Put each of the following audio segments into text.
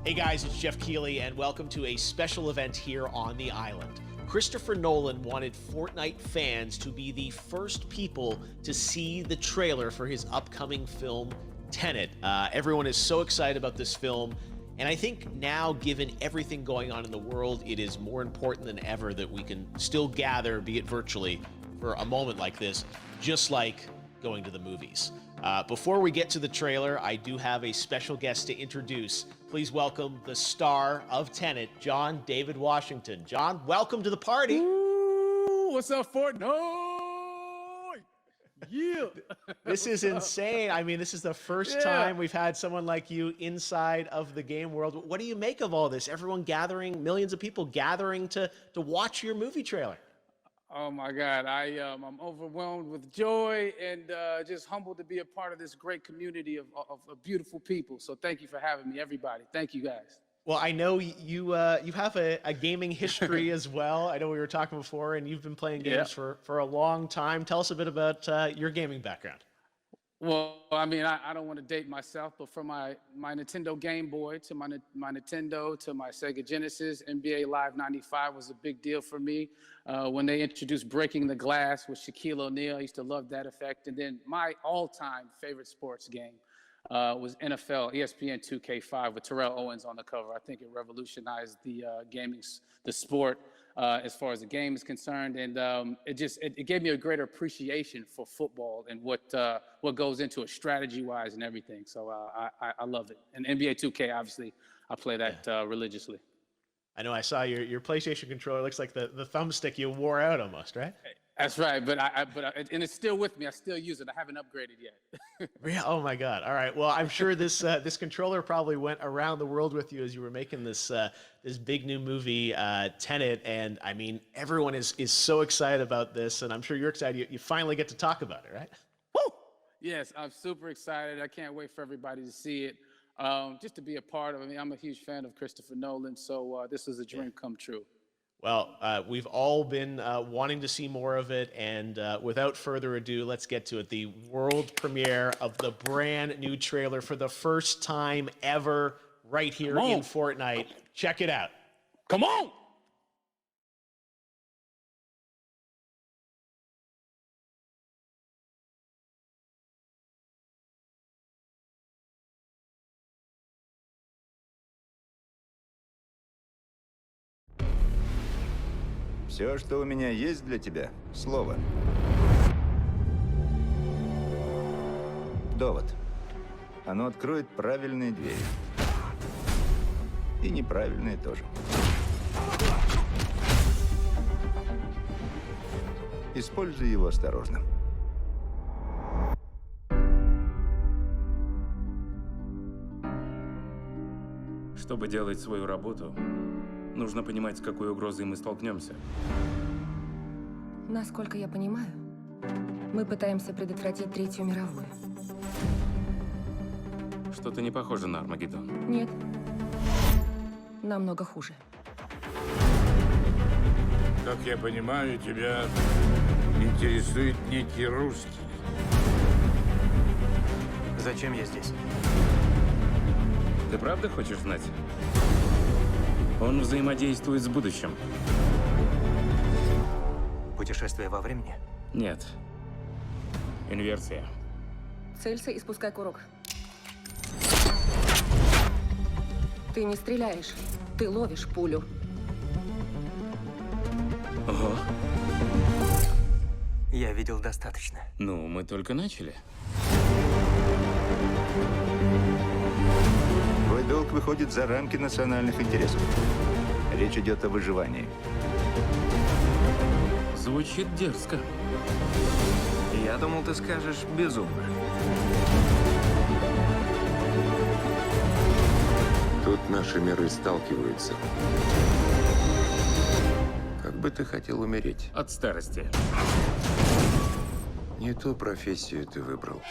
Hey guys, it's Jeff Keighley, and welcome to a special event here on the island. Christofer Nolan wanted Fortnite fans to be the first people to see the trailer for his upcoming film, Tenet. Everyone is so excited about this film, and I think now, given everything going on in the world, it is more important than ever that we can still gather, be it virtually, for a moment like this, just like going to the movies. Before we get to the trailer, I do have a special guest to introduce. Please welcome the star of Tenet, John David Washington. John, welcome to the party. Ooh, what's up, Fortnite? Yeah. This is insane. I mean, this is the first time we've had someone like you inside of the game world. What do you make of all this? Everyone gathering, millions of people gathering to watch your movie trailer. Oh my God, I'm overwhelmed with joy and just humbled to be a part of this great community of beautiful people. So thank you for having me, everybody. Thank you, guys. Well, I know you have a gaming history as well. I know we were talking before, and you've been playing games for a long time. Tell us a bit about your gaming background. Well, I mean, I don't want to date myself, but from my Nintendo Game Boy to my Nintendo to my Sega Genesis, NBA Live 95 was a big deal for me. When they introduced Breaking the Glass with Shaquille O'Neal, I used to love that effect. And then my all-time favorite sports game was NFL ESPN 2K5 with Terrell Owens on the cover. I think it revolutionized the the sport as far as the game is concerned, and it gave me a greater appreciation for football and what goes into it strategy-wise and everything. So I love it. And NBA 2K, obviously, I play that religiously. I know I saw your PlayStation controller. Looks like the thumbstick you wore out almost, right? That's right, and it's still with me. I still use it. I haven't upgraded yet. Yeah. Oh my God. All right. Well, I'm sure this controller probably went around the world with you as you were making this big new movie, Tenet. And I mean, everyone is so excited about this, and I'm sure you're excited. You finally get to talk about it, right? Woo! Yes, I'm super excited. I can't wait for everybody to see it. Just to be a part of it. I mean, I'm a huge fan of Christofer Nolan, so this is a dream come true. Well, we've all been wanting to see more of it, and without further ado, let's get to it. The world premiere of the brand new trailer for the first time ever right here in Fortnite. Check it out. Come on! Все, что у меня есть для тебя, слово. Довод. Оно откроет правильные двери. И неправильные тоже. Используй его осторожно. Чтобы делать свою работу, нужно понимать, с какой угрозой мы столкнемся. Насколько я понимаю, мы пытаемся предотвратить Третью мировую. Что-то не похоже на Армагеддон. Нет. Намного хуже. Как я понимаю, тебя интересует некий русский. Зачем я здесь? Ты правда хочешь знать? Он взаимодействует с будущим. Путешествие во времени? Нет. Инверсия. Целься и спускай курок. Ты не стреляешь, ты ловишь пулю. Ого. Я видел достаточно. Ну, мы только начали. Твой долг выходит за рамки национальных интересов. Речь идет о выживании. Звучит дерзко. Я думал, ты скажешь безумно. Тут наши миры сталкиваются. Как бы ты хотел умереть? От старости. Не ту профессию ты выбрал.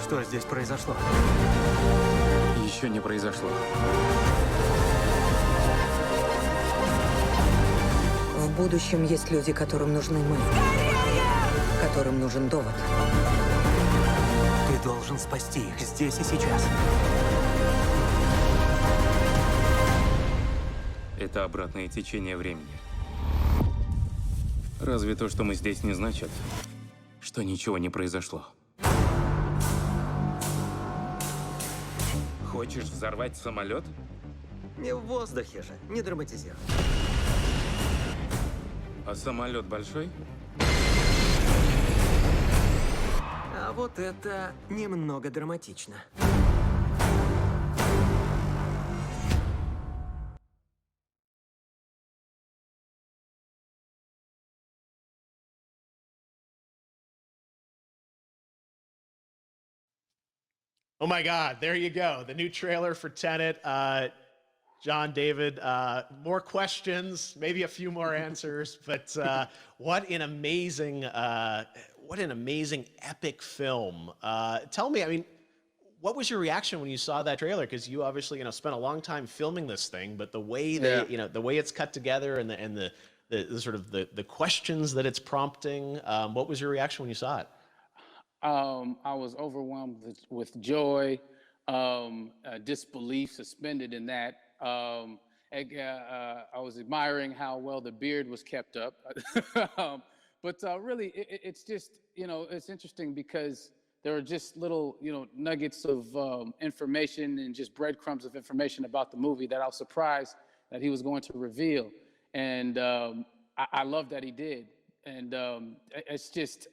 Что здесь произошло? Еще не произошло. В будущем есть люди, которым нужны мы. которым нужен довод. Ты должен спасти их здесь и сейчас. Это обратное течение времени. Разве то, что мы здесь, не значит, что ничего не произошло? Хочешь взорвать самолет? Не в воздухе же, не драматизируй. А самолет большой? А вот это немного драматично. Oh my God, there you go. The new trailer for Tenet. John, David, more questions, maybe a few more answers, but what an amazing epic film. Tell me, I mean, what was your reaction when you saw that trailer? Because you obviously, spent a long time filming this thing, but the way the way it's cut together and the sort of the questions that it's prompting, what was your reaction when you saw it? I was overwhelmed with joy, disbelief, suspended in that. I was admiring how well the beard was kept up. But really, it's just, it's interesting because there are just little, nuggets of information and just breadcrumbs of information about the movie that I was surprised that he was going to reveal. And I love that he did. And it's just,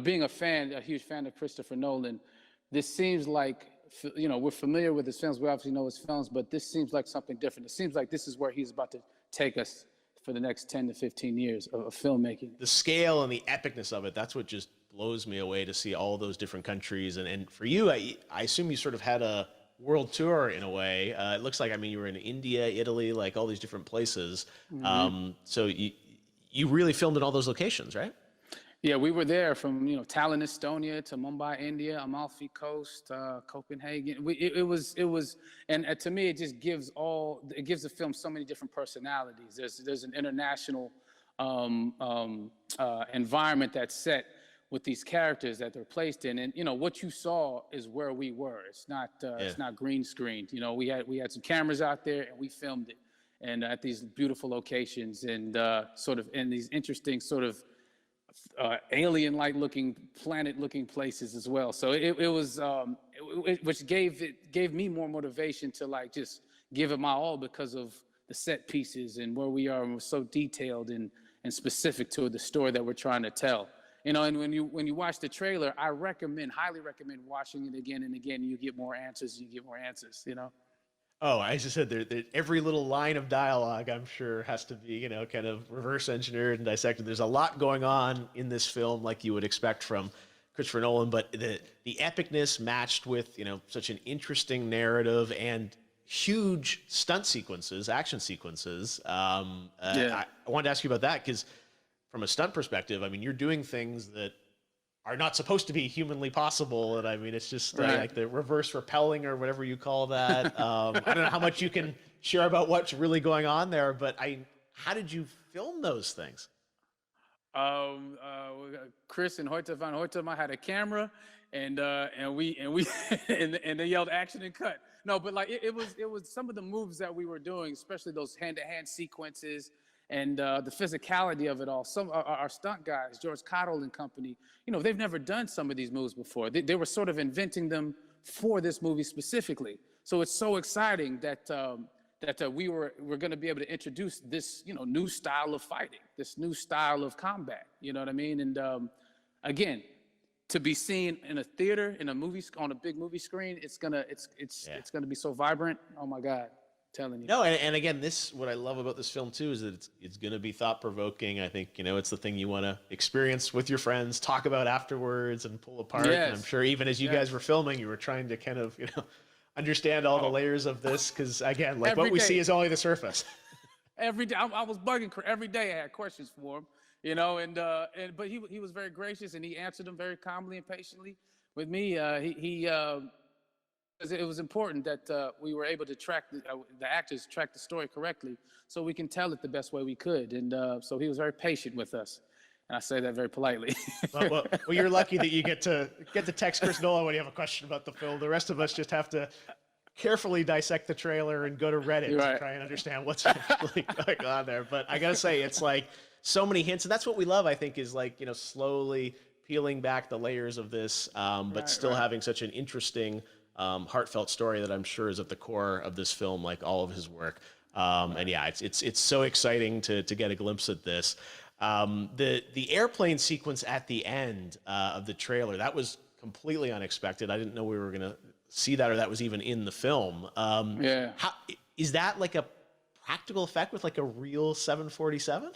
being a huge fan of Kристофера Нолана, this seems like, we're familiar with his films, we obviously know his films, but this seems like something different. It seems like this is where he's about to take us for the next 10 to 15 years of filmmaking. The scale and the epicness of it, that's what just blows me away, to see all those different countries. And for you, I assume you sort of had a world tour in a way. It looks like, you were in India, Italy, like all these different places. Mm-hmm. So you really filmed in all those locations, right? Yeah, we were there from Tallinn, Estonia, to Mumbai, India, Amalfi Coast, Copenhagen. It was, and to me, it just gives the film so many different personalities. There's an international environment that's set with these characters that they're placed in, and what you saw is where we were. It's not green screened. We had some cameras out there and we filmed it, and at these beautiful locations and sort of in these interesting sort of alien-like looking, planet-looking places as well. So it was, which gave me more motivation to just give it my all, because of the set pieces and where we are, and we're so detailed and specific to the story that we're trying to tell. And when you watch the trailer, I highly recommend watching it again and again. You get more answers. Oh, I just said every little line of dialogue, I'm sure, has to be, kind of reverse engineered and dissected. There's a lot going on in this film, like you would expect from Kристофер Нолан, but the epicness matched with, such an interesting narrative and huge stunt sequences, action sequences. I wanted to ask you about that, because from a stunt perspective, you're doing things that are not supposed to be humanly possible. And it's just like the reverse rappelling or whatever you call that. I don't know how much you can share about what's really going on there, but how did you film those things? Chris and Hoyte van Hoytema had a camera, and they yelled action and cut. No, but it was some of the moves that we were doing, especially those hand-to-hand sequences, and the physicality of it all. Some our stunt guys, George Cottle and company, they've never done some of these moves before. They were sort of inventing them for this movie specifically. So it's so exciting that we're going to be able to introduce this new style of fighting, this new style of combat. You know what I mean? And again, to be seen in a theater, in a movie, on a big movie screen, it's gonna be so vibrant. Oh my God. Telling you. No, and again, what I love about this film too is that it's going to be thought-provoking. I think it's the thing you want to experience with your friends, talk about afterwards, and pull apart. Yes. And I'm sure even as you guys were filming, you were trying to kind of understand all the layers of this, because again, like what we see is only the surface. Every day, I was bugging every day. I had questions for him, but he was very gracious, and he answered them very calmly and patiently with me. It was important that we were able to track the actors track the story correctly, so we can tell it the best way we could. And so he was very patient with us. And I say that very politely. Well, you're lucky that you get to text Chris Nolan when you have a question about the film. The rest of us just have to carefully dissect the trailer and go to Reddit to try and understand what's actually going on there. But I gotta say, it's like so many hints, and that's what we love, I think, is like, you know, slowly peeling back the layers of this, but still having such an interesting, heartfelt story that I'm sure is at the core of this film, like all of his work. And yeah, it's so exciting to get a glimpse at this. The airplane sequence at the end of the trailer, that was completely unexpected. I didn't know we were gonna see that, or that was even in the film. Yeah. Is that like a practical effect with like a real 747?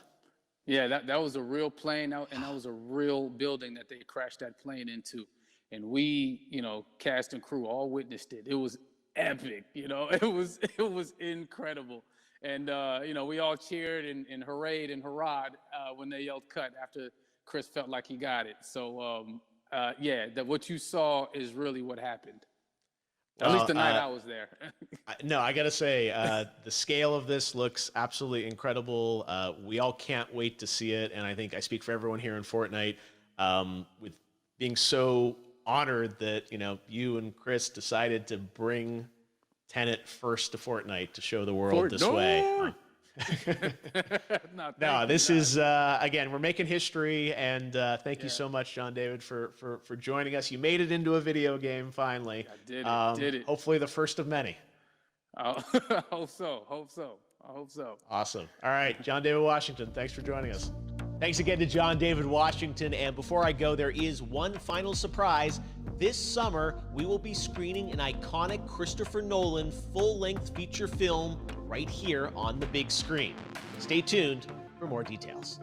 Yeah, that was a real plane, and that was a real building that they crashed that plane into. And we, you know, cast and crew all witnessed it. It was epic, you know, it was incredible. And, you know, we all cheered and hoorayed and hurrahed when they yelled cut after Chris felt like he got it. So, yeah, what you saw is really what happened. At least the night I was there. No, I gotta say, the scale of this looks absolutely incredible. We all can't wait to see it, and I think I speak for everyone here in Fortnite with being so honored that, you know, you and Chris decided to bring Tenet first to Fortnite to show the world this way. No, this is again, we're making history, and thank you so much, John David, for joining us. You made it into a video game finally. I did it. Hopefully the first of many. I hope so. Awesome. All right, John David Washington, thanks for joining us. Thanks again to John David Washington. And before I go, there is one final surprise. This summer, we will be screening an iconic Christopher Nolan full-length feature film right here on the big screen. Stay tuned for more details.